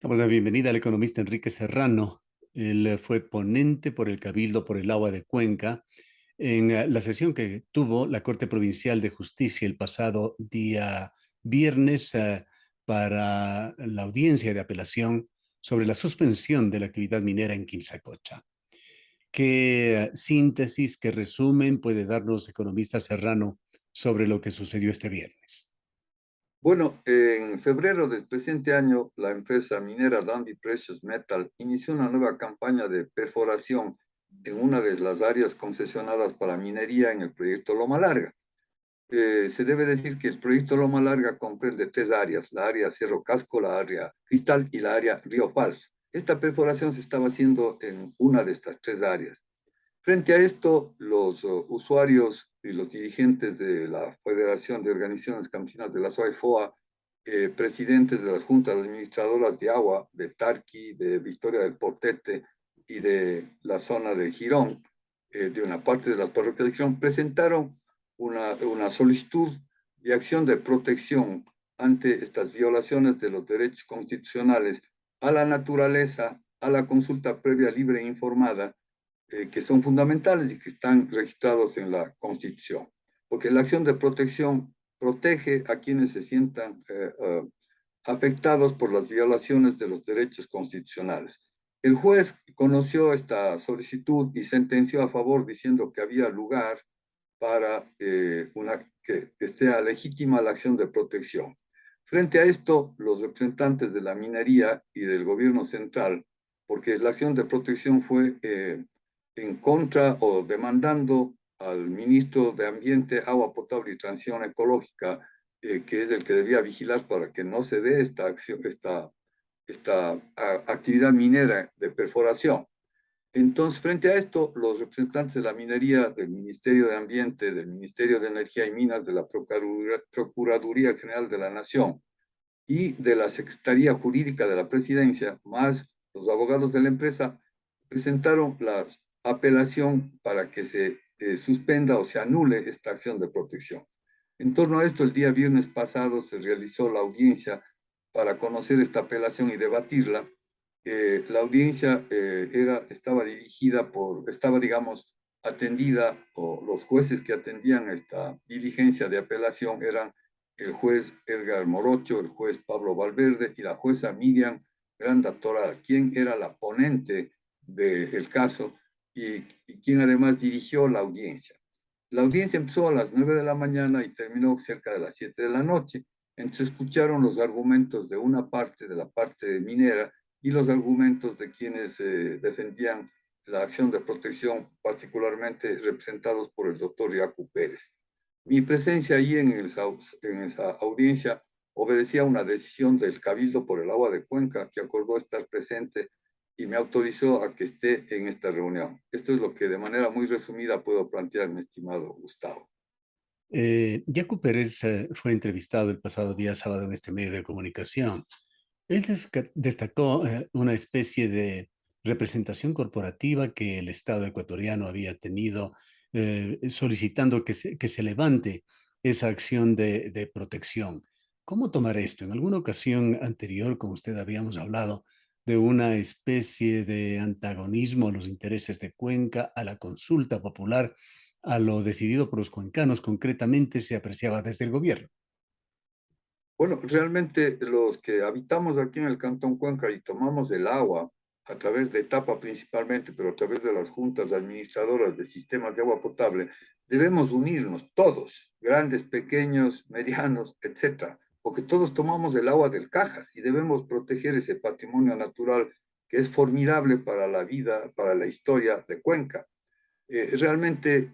Damos la bienvenida al economista Enrique Serrano. Él fue ponente por el Cabildo por el Agua de Cuenca en la sesión que tuvo la Corte Provincial de Justicia el pasado día viernes para la audiencia de apelación sobre la suspensión de la actividad minera en Quimsacocha. ¿Qué síntesis, qué resumen puede darnos economista Serrano sobre lo que sucedió este viernes? Bueno, en febrero del presente año, la empresa minera Dundee Precious Metal inició una nueva campaña de perforación en una de las áreas concesionadas para minería en el proyecto Loma Larga. Se debe decir que el proyecto Loma Larga comprende tres áreas: la área Cerro Casco, la área Cristal y la área Río Falso. Esta perforación se estaba haciendo en una de estas tres áreas. Frente a esto, los usuarios y los dirigentes de la Federación de Organizaciones Campesinas de la SOAIFOA, presidentes de las juntas administradoras de agua de Tarqui, de Victoria del Portete y de la zona de Girón, de una parte de las parroquias de Girón, presentaron una solicitud de acción de protección ante estas violaciones de los derechos constitucionales a la naturaleza, a la consulta previa, libre e informada, que son fundamentales y que están registrados en la Constitución. Porque la acción de protección protege a quienes se sientan afectados por las violaciones de los derechos constitucionales. El juez conoció esta solicitud y sentenció a favor, diciendo que había lugar para que esté legítima la acción de protección. Frente a esto, los representantes de la minería y del gobierno central, porque la acción de protección fue en contra o demandando al ministro de Ambiente, Agua Potable y Transición Ecológica, que es el que debía vigilar para que no se dé esta acción, esta actividad minera de perforación. Entonces, frente a esto, los representantes de la minería, del Ministerio de Ambiente, del Ministerio de Energía y Minas, de la Procuraduría General de la Nación y de la Secretaría Jurídica de la Presidencia, más los abogados de la empresa, presentaron la apelación para que se suspenda o se anule esta acción de protección. En torno a esto, el día viernes pasado se realizó la audiencia para conocer esta apelación y debatirla. La audiencia estaba, digamos, atendida, o los jueces que atendían esta diligencia de apelación eran el juez Edgar Morocho, el juez Pablo Valverde y la jueza Miriam Granda Toral, quien era la ponente del caso y quien además dirigió la audiencia. La audiencia empezó a las 9 de la mañana y terminó cerca de las 7 de la noche. Entonces escucharon los argumentos de una parte, de la parte minera, y los argumentos de quienes defendían la acción de protección, particularmente representados por el doctor Yacu Pérez. Mi presencia ahí en esa audiencia obedecía a una decisión del Cabildo por el Agua de Cuenca, que acordó estar presente y me autorizó a que esté en esta reunión. Esto es lo que de manera muy resumida puedo plantear, mi estimado Gustavo. Yacu Pérez fue entrevistado el pasado día sábado en este medio de comunicación. Él destacó una especie de representación corporativa que el Estado ecuatoriano había tenido, solicitando que se levante esa acción de protección. ¿Cómo tomar esto? En alguna ocasión anterior, con usted habíamos hablado de una especie de antagonismo a los intereses de Cuenca, a la consulta popular, a lo decidido por los cuencanos, concretamente se apreciaba desde el gobierno. Bueno, realmente los que habitamos aquí en el Cantón Cuenca y tomamos el agua a través de etapa principalmente, pero a través de las juntas administradoras de sistemas de agua potable, debemos unirnos todos, grandes, pequeños, medianos, etcétera, porque todos tomamos el agua del Cajas y debemos proteger ese patrimonio natural que es formidable para la vida, para la historia de Cuenca. Realmente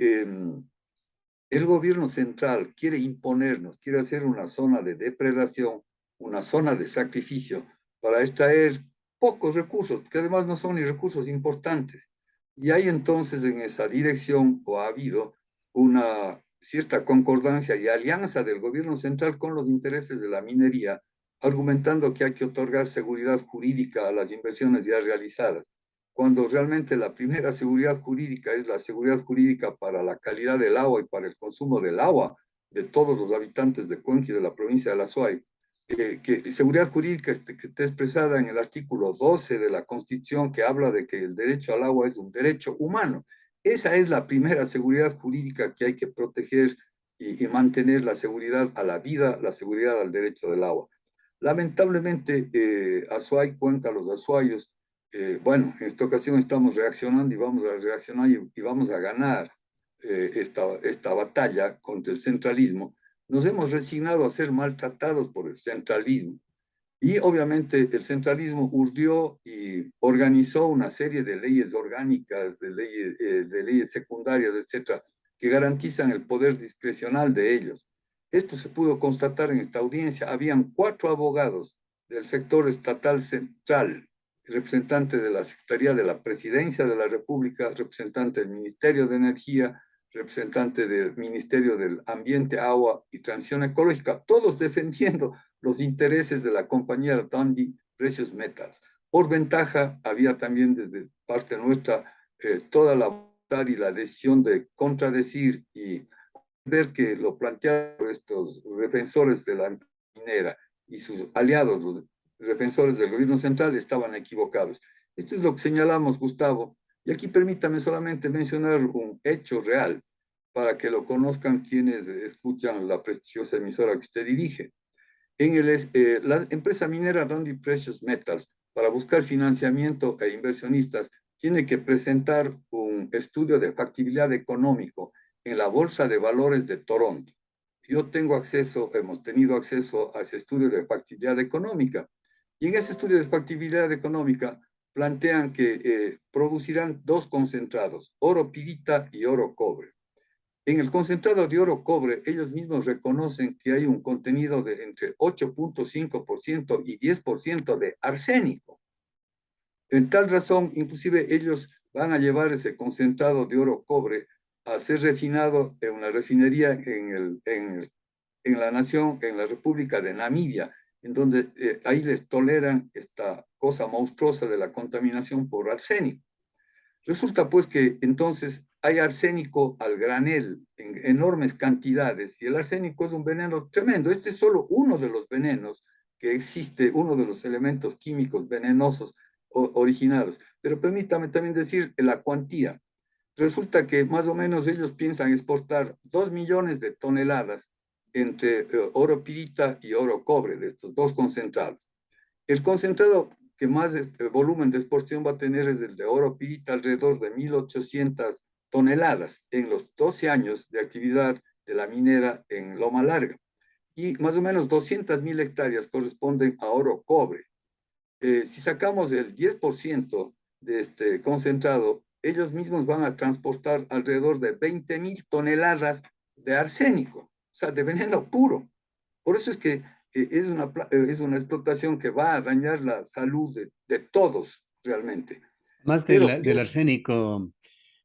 el gobierno central quiere imponernos, quiere hacer una zona de depredación, una zona de sacrificio para extraer pocos recursos, que además no son ni recursos importantes. Y hay entonces en esa dirección, o ha habido, una cierta concordancia y alianza del gobierno central con los intereses de la minería, argumentando que hay que otorgar seguridad jurídica a las inversiones ya realizadas, cuando realmente la primera seguridad jurídica es la seguridad jurídica para la calidad del agua y para el consumo del agua de todos los habitantes de Cuenca y de la provincia de La Suay. que seguridad jurídica que está expresada en el artículo 12 de la Constitución, que habla de que el derecho al agua es un derecho humano. Esa es la primera seguridad jurídica que hay que proteger y mantener la seguridad a la vida, la seguridad al derecho del agua. Lamentablemente, Azuay, Cuenca, los azuayos, bueno, en esta ocasión estamos reaccionando y vamos a reaccionar y vamos a ganar esta batalla contra el centralismo. Nos hemos resignado a ser maltratados por el centralismo. Y obviamente el centralismo urdió y organizó una serie de leyes orgánicas, de leyes secundarias, etcétera, que garantizan el poder discrecional de ellos. Esto se pudo constatar en esta audiencia. Habían 4 abogados del sector estatal central, representante de la Secretaría de la Presidencia de la República, representante del Ministerio de Energía, representante del Ministerio del Ambiente, Agua y Transición Ecológica, todos defendiendo los intereses de la compañía Dundee Precious Metals. Por ventaja, había también desde parte nuestra toda la voluntad y la decisión de contradecir y ver que lo plantearon estos defensores de la minera y sus aliados, los defensores del gobierno central, estaban equivocados. Esto es lo que señalamos, Gustavo. Y aquí permítame solamente mencionar un hecho real para que lo conozcan quienes escuchan la prestigiosa emisora que usted dirige. La empresa minera Dundee Precious Metals, para buscar financiamiento e inversionistas, tiene que presentar un estudio de factibilidad económico en la Bolsa de Valores de Toronto. Yo tengo acceso, hemos tenido acceso a ese estudio de factibilidad económica. Y en ese estudio de factibilidad económica plantean que producirán 2 concentrados, oro pirita y oro cobre. En el concentrado de oro cobre, ellos mismos reconocen que hay un contenido de entre 8.5% y 10% de arsénico. En tal razón, inclusive ellos van a llevar ese concentrado de oro cobre a ser refinado en una refinería en la nación, en la República de Namibia, en donde ahí les toleran esta cosa monstruosa de la contaminación por arsénico. Resulta pues que entonces hay arsénico al granel en enormes cantidades y el arsénico es un veneno tremendo. Este es solo uno de los venenos que existe, uno de los elementos químicos venenosos originados. Pero permítame también decir la cuantía. Resulta que más o menos ellos piensan exportar 2 millones de toneladas entre oro pirita y oro cobre de estos 2 concentrados. El concentrado que más volumen de exportación va a tener es el de oro pirita, alrededor de 1.800 toneladas en los 12 años de actividad de la minera en Loma Larga. Y más o menos 200.000 hectáreas corresponden a oro cobre. Si sacamos el 10% de este concentrado, ellos mismos van a transportar alrededor de 20.000 toneladas de arsénico, o sea, de veneno puro. Por eso es que es una explotación que va a dañar la salud de todos realmente. Más Pero del arsénico,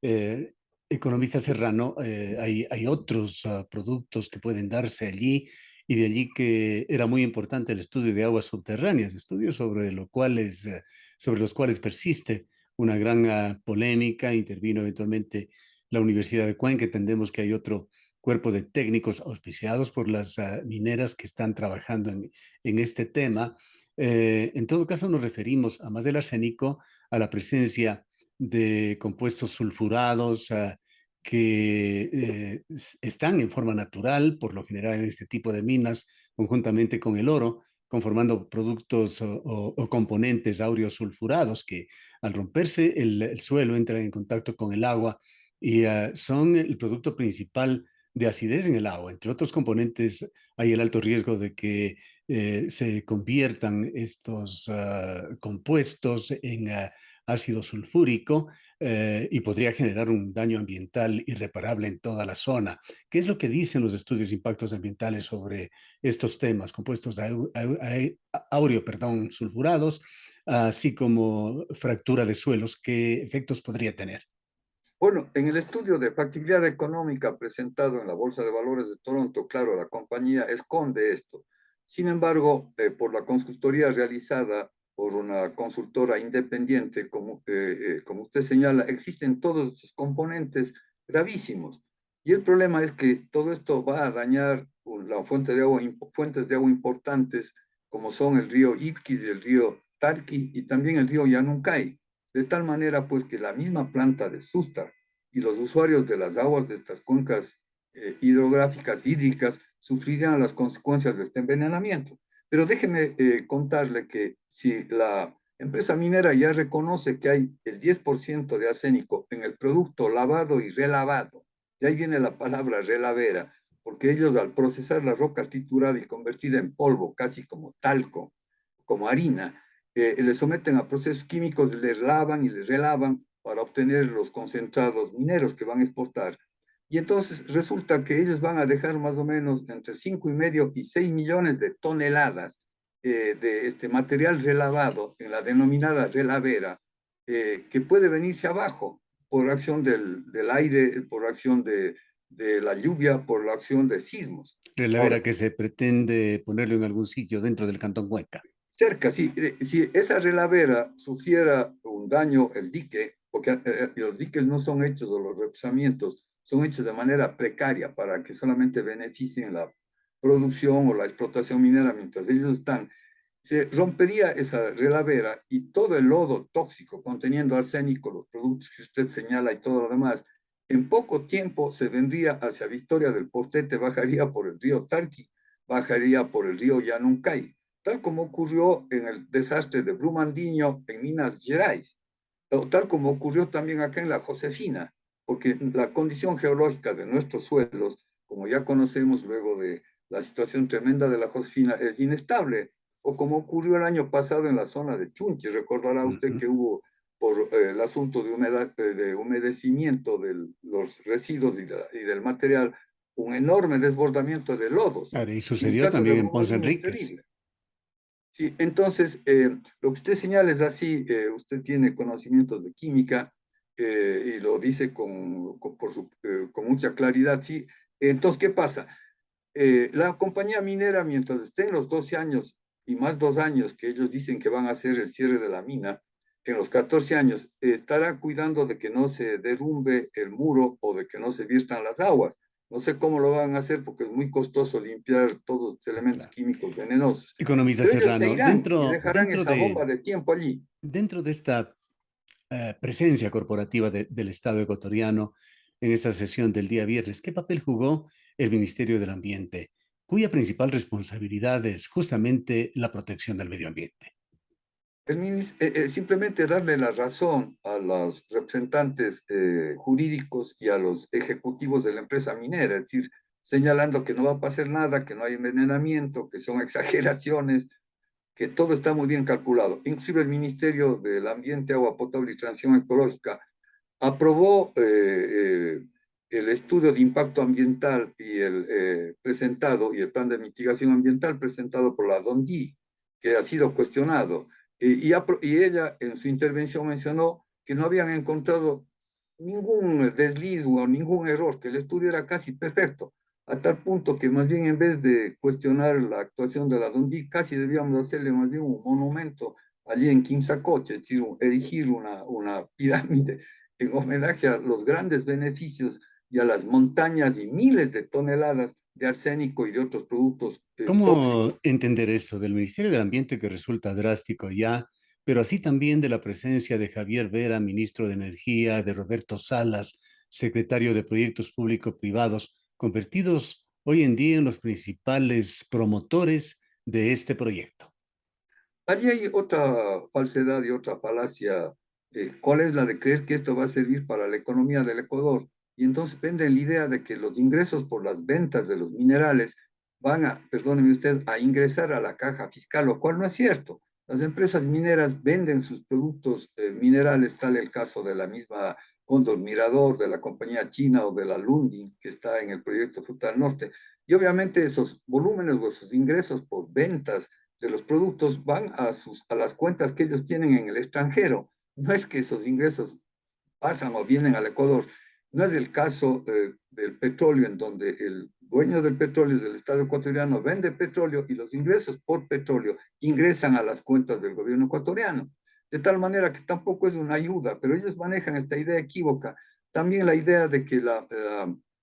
eh, economista Serrano, hay otros productos que pueden darse allí y de allí que era muy importante el estudio de aguas subterráneas, estudios sobre los cuales persiste una gran polémica. Intervino eventualmente la Universidad de Cuenca. Entendemos que hay otro cuerpo de técnicos auspiciados por las mineras que están trabajando en este tema. En todo caso, nos referimos, a más del arsénico, a la presencia de compuestos sulfurados que están en forma natural, por lo general en este tipo de minas, conjuntamente con el oro, conformando productos o componentes áureo-sulfurados que al romperse el suelo entran en contacto con el agua y son el producto principal de acidez en el agua. Entre otros componentes, hay el alto riesgo de que se conviertan estos compuestos en ácido sulfúrico y podría generar un daño ambiental irreparable en toda la zona. ¿Qué es lo que dicen los estudios de impactos ambientales sobre estos temas, compuestos áureo, perdón, sulfurados, así como fractura de suelos? ¿Qué efectos podría tener? bueno, en el estudio de factibilidad económica presentado en la Bolsa de Valores de Toronto, claro, la compañía esconde esto. Sin embargo, por la consultoría realizada por una consultora independiente, como usted señala, existen todos estos componentes gravísimos. Y el problema es que todo esto va a dañar la fuentes de agua importantes como son el río Iquis y el río Tarqui y también el río Yanuncay, de tal manera pues que la misma planta de Sustar y los usuarios de las aguas de estas cuencas hidrográficas, hídricas, sufrirían las consecuencias de este envenenamiento. Pero déjeme contarle que si la empresa minera ya reconoce que hay el 10% de arsénico en el producto lavado y relavado, y ahí viene la palabra relavera, porque ellos al procesar la roca triturada y convertida en polvo, casi como talco, como harina, le someten a procesos químicos, le lavan y le relavan para obtener los concentrados mineros que van a exportar. Y entonces resulta que ellos van a dejar más o menos entre 5,5 y 6 millones de toneladas de este material relavado en la denominada relavera, que puede venirse abajo por acción del aire, por acción de la lluvia, por la acción de sismos. Relavera Ahora, que se pretende ponerlo en algún sitio dentro del Cantón Cuenca. cerca, sí. Si esa relavera sufriera un daño el dique, porque los diques no son hechos, o los represamientos son hechos de manera precaria para que solamente beneficien la producción o la explotación minera mientras ellos están, se rompería esa relavera y todo el lodo tóxico conteniendo arsénico, los productos que usted señala y todo lo demás, en poco tiempo se vendría hacia Victoria del Portete, bajaría por el río Tarqui, bajaría por el río Yanuncay, tal como ocurrió en el desastre de Brumadinho en Minas Gerais, o tal como ocurrió también acá en la Josefina, porque la condición geológica de nuestros suelos, como ya conocemos luego de la situación tremenda de la Josefina, es inestable, o como ocurrió el año pasado en la zona de Chunchi, recordará Uh usted -huh. que hubo por el asunto de, de humedecimiento de los residuos y del material, un enorme desbordamiento de lodos. Y Y el sucedió caso de también en Ponce Brumadinho es Enríquez. terrible. Sí, entonces, lo que usted señala es así, usted tiene conocimientos de química y lo dice con mucha claridad, sí. Entonces, ¿qué pasa? La compañía minera, mientras estén los 12 años y más 2 años que ellos dicen que van a hacer el cierre de la mina, en los 14 años, estará cuidando de que no se derrumbe el muro o de que no se viertan las aguas. No sé cómo lo van a hacer porque es muy costoso limpiar todos los elementos Claro. químicos venenosos. Economista Pero ellos se Serrano, irán y dejarán esa bomba de tiempo allí. dentro de esta presencia corporativa del Estado ecuatoriano en esta sesión del día viernes, ¿qué papel jugó el Ministerio del Ambiente, cuya principal responsabilidad es justamente la protección del medio ambiente? Simplemente darle la razón a los representantes jurídicos y a los ejecutivos de la empresa minera, es decir, señalando que no va a pasar nada, que no hay envenenamiento, que son exageraciones, que todo está muy bien calculado. Inclusive el Ministerio del Ambiente, Agua Potable y Transición Ecológica aprobó el estudio de impacto ambiental y el presentado y el plan de mitigación ambiental presentado por la DONDI, que ha sido cuestionado. Y ella en su intervención mencionó que no habían encontrado ningún desliz o ningún error, que el estudio era casi perfecto, a tal punto que más bien en vez de cuestionar la actuación de la DONDI, casi debíamos hacerle más bien un monumento allí en Quimsacoche, es decir, erigir una pirámide en homenaje a los grandes beneficios y a las montañas y miles de toneladas de arsénico y de otros productos tóxicos. ¿Cómo entender esto del Ministerio del Ambiente que resulta drástico ya, pero así también de la presencia de Javier Vera, ministro de Energía, de Roberto Salas, secretario de Proyectos Público-Privados, convertidos hoy en día en los principales promotores de este proyecto? Allí hay otra falsedad y otra falacia. ¿Cuál es la de creer que esto va a servir para la economía del Ecuador? Y entonces venden la idea de que los ingresos por las ventas de los minerales van a, perdóneme usted, a ingresar a la caja fiscal, lo cual no es cierto. Las empresas mineras venden sus productos minerales, tal el caso de la misma Cóndor Mirador, de la compañía china o de la Lundin, que está en el proyecto Fruta del Norte. Y obviamente esos volúmenes o esos ingresos por ventas de los productos van a las cuentas que ellos tienen en el extranjero. No es que esos ingresos pasan o vienen al Ecuador. No es el caso del petróleo, en donde el dueño del petróleo es el Estado ecuatoriano, vende petróleo y los ingresos por petróleo ingresan a las cuentas del gobierno ecuatoriano. De tal manera que tampoco es una ayuda, pero ellos manejan esta idea equívoca. También la idea de que la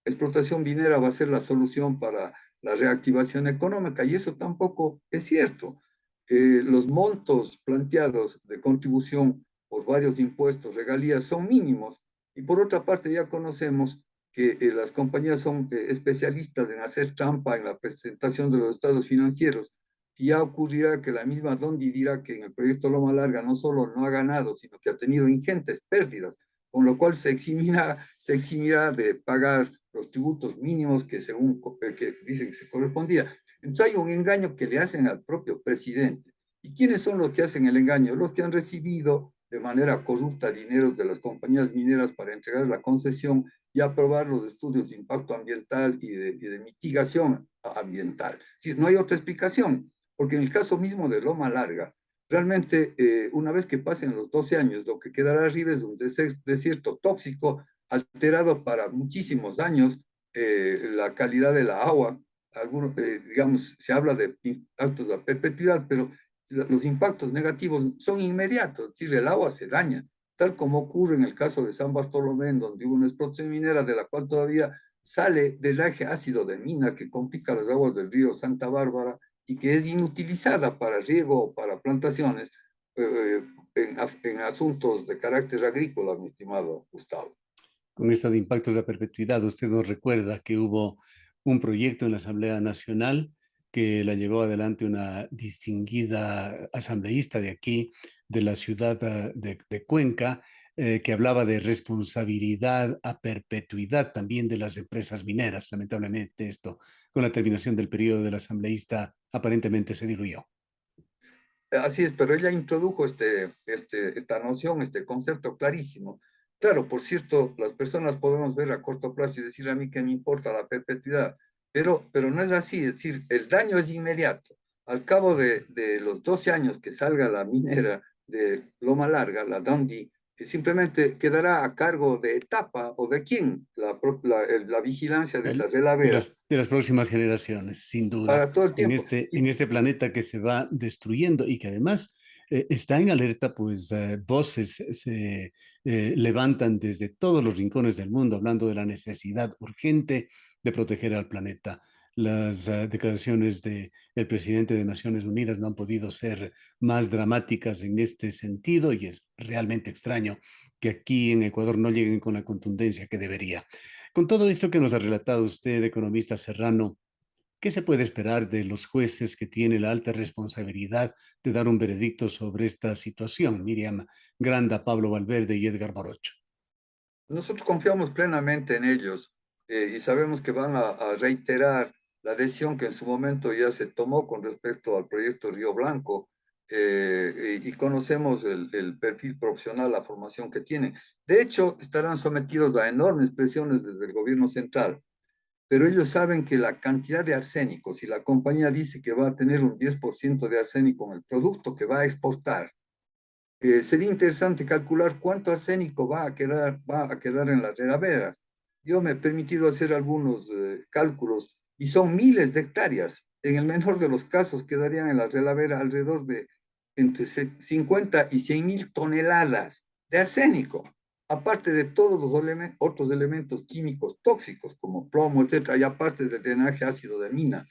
explotación minera va a ser la solución para la reactivación económica, y eso tampoco es cierto. Los montos planteados de contribución por varios impuestos, regalías, son mínimos. Y por otra parte, ya conocemos que las compañías son especialistas en hacer trampa en la presentación de los estados financieros. Y ya ocurrirá que la misma Dondi dirá que en el proyecto Loma Larga no solo no ha ganado, sino que ha tenido ingentes pérdidas, con lo cual se eximirá de pagar los tributos mínimos que según que dicen que se correspondía. Entonces hay un engaño que le hacen al propio presidente. ¿Y quiénes son los que hacen el engaño? Los que han recibido de manera corrupta dineros de las compañías mineras para entregar la concesión y aprobar los estudios de impacto ambiental y de mitigación ambiental. Sí, no hay otra explicación, porque en el caso mismo de Loma Larga, realmente una vez que pasen los 12 años, lo que quedará arriba es un desierto tóxico alterado para muchísimos años la calidad de la agua. Algunos, digamos, se habla de impactos a perpetuidad, pero los impactos negativos son inmediatos, es decir, el agua se daña, tal como ocurre en el caso de San Bartolomé, en donde hubo una explotación minera de la cual todavía sale drenaje ácido de mina que complica las aguas del río Santa Bárbara y que es inutilizada para riego o para plantaciones en asuntos de carácter agrícola, mi estimado Gustavo. Con esto de impactos a perpetuidad, usted nos recuerda que hubo un proyecto en la Asamblea Nacional que la llevó adelante una distinguida asambleísta de aquí, de la ciudad de Cuenca, que hablaba de responsabilidad a perpetuidad también de las empresas mineras. Lamentablemente esto, con la terminación del periodo del asambleísta, aparentemente se diluyó. Así es, pero ella introdujo esta noción, este concepto clarísimo. Claro, por cierto, las personas podemos ver a corto plazo y decir a mí que me importa la perpetuidad, pero no es así, es decir, el daño es inmediato. Al cabo de los 12 años que salga la minera de Loma Larga, la Dundee, que simplemente quedará a cargo de etapa o de quién la vigilancia de esa relavera De las próximas generaciones, sin duda, para todo el tiempo. en Y este planeta que se va destruyendo y que además está en alerta, pues voces se levantan desde todos los rincones del mundo hablando de la necesidad urgente de proteger al planeta. Las declaraciones del presidente de Naciones Unidas no han podido ser más dramáticas en este sentido y es realmente extraño que aquí en Ecuador no lleguen con la contundencia que debería. Con todo esto que nos ha relatado usted, economista Serrano, ¿qué se puede esperar de los jueces que tienen la alta responsabilidad de dar un veredicto sobre esta situación? Miriam Granda, Pablo Valverde y Edgar Morocho. nosotros confiamos plenamente en ellos y sabemos que van a reiterar la decisión que en su momento ya se tomó con respecto al proyecto Río Blanco y conocemos el perfil profesional, la formación que tienen. De hecho, estarán sometidos a enormes presiones desde el gobierno central, pero ellos saben que la cantidad de arsénico, si la compañía dice que va a tener un 10% de arsénico en el producto que va a exportar, sería interesante calcular cuánto arsénico va a quedar en las reraveras. Yo me he permitido hacer algunos cálculos y son miles de hectáreas. En el menor de los casos quedarían en la relavera alrededor de entre 50 y 100 mil toneladas de arsénico, aparte de todos los otros elementos químicos tóxicos como plomo, etcétera, y aparte del drenaje ácido de mina.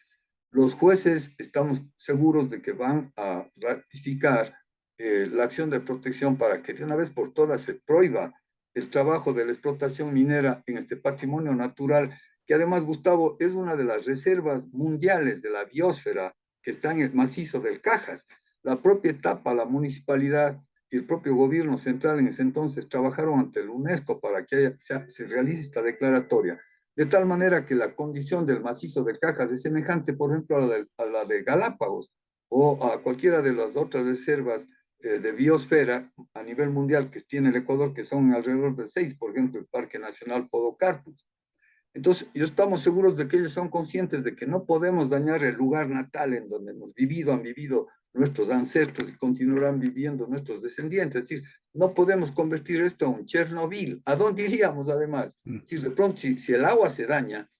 Los jueces estamos seguros de que van a ratificar la acción de protección para que de una vez por todas se prohíba el trabajo de la explotación minera en este patrimonio natural, que además, Gustavo, es una de las reservas mundiales de la biosfera que está en el macizo del Cajas. La propia etapa, la municipalidad y el propio gobierno central en ese entonces trabajaron ante el UNESCO para que se realice esta declaratoria. De tal manera que la condición del macizo del Cajas es semejante, por ejemplo, a la de Galápagos o a cualquiera de las otras reservas de biosfera a nivel mundial que tiene el Ecuador, que son alrededor de seis, por ejemplo, el Parque Nacional Podocarpus. Entonces, yo estamos seguros de que ellos son conscientes de que no podemos dañar el lugar natal en donde hemos vivido, han vivido nuestros ancestros y continuarán viviendo nuestros descendientes. Es decir, no podemos convertir esto en un Chernobyl. ¿A dónde iríamos además? Mm. Si de pronto, si el agua se daña,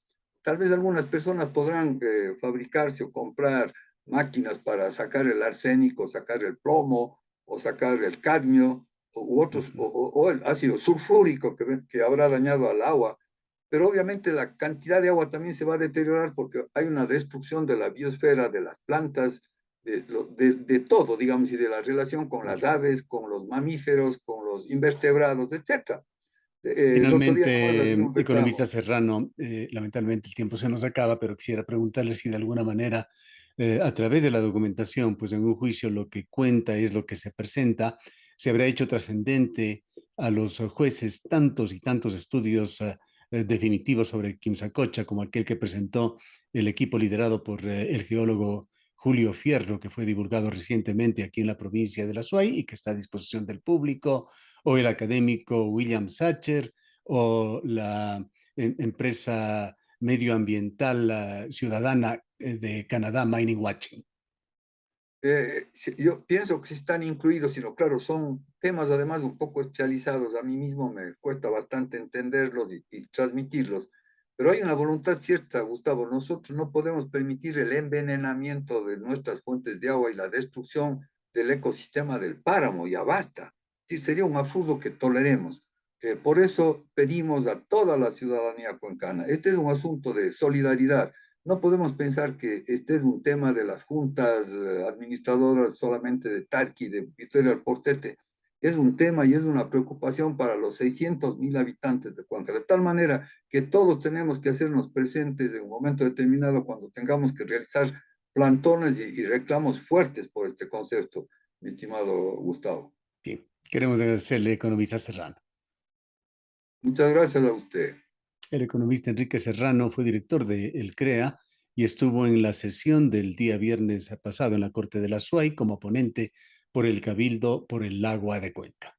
tal vez algunas personas podrán fabricarse o comprar máquinas para sacar el arsénico, sacar el plomo o sacar el cadmio u otros, o el ácido sulfúrico que habrá dañado al agua, pero obviamente la cantidad de agua también se va a deteriorar porque hay una destrucción de la biosfera, de las plantas, de todo, digamos, y de la relación con las aves, con los mamíferos, con los invertebrados, etcétera. El otro día nomás Finalmente, había un economista reclamo. Serrano, lamentablemente el tiempo se nos acaba, pero quisiera preguntarle si de alguna manera, a través de la documentación, pues en un juicio lo que cuenta es lo que se presenta, se habrá hecho trascendente a los jueces tantos y tantos estudios definitivos sobre Quimsacocha, como aquel que presentó el equipo liderado por el geólogo Julio Fierro, que fue divulgado recientemente aquí en la provincia de La Suay y que está a disposición del público, o el académico William Sacher, o la empresa medioambiental ciudadana de Canadá, Mining Watching. Yo pienso que sí están incluidos, sino claro, son temas además un poco especializados. A mí mismo me cuesta bastante entenderlos y transmitirlos. Pero hay una voluntad cierta, Gustavo. Nosotros no podemos permitir el envenenamiento de nuestras fuentes de agua y la destrucción del ecosistema del páramo. Ya basta. Sí, sería un absurdo que toleremos. Por eso pedimos a toda la ciudadanía cuencana. Este es un asunto de solidaridad. No podemos pensar que este es un tema de las juntas administradoras solamente de Tarqui, de Victoria del Portete. Es un tema y es una preocupación para los 600.000 habitantes de Cuenca, de tal manera que todos tenemos que hacernos presentes en un momento determinado cuando tengamos que realizar plantones y reclamos fuertes por este concepto, mi estimado Gustavo. Bien, queremos agradecerle, economista Serrano. Muchas gracias a usted. El economista Enrique Serrano fue director de El CREA y estuvo en la sesión del día viernes pasado en la Corte de la SUAY como ponente por el Cabildo por el agua de Cuenca.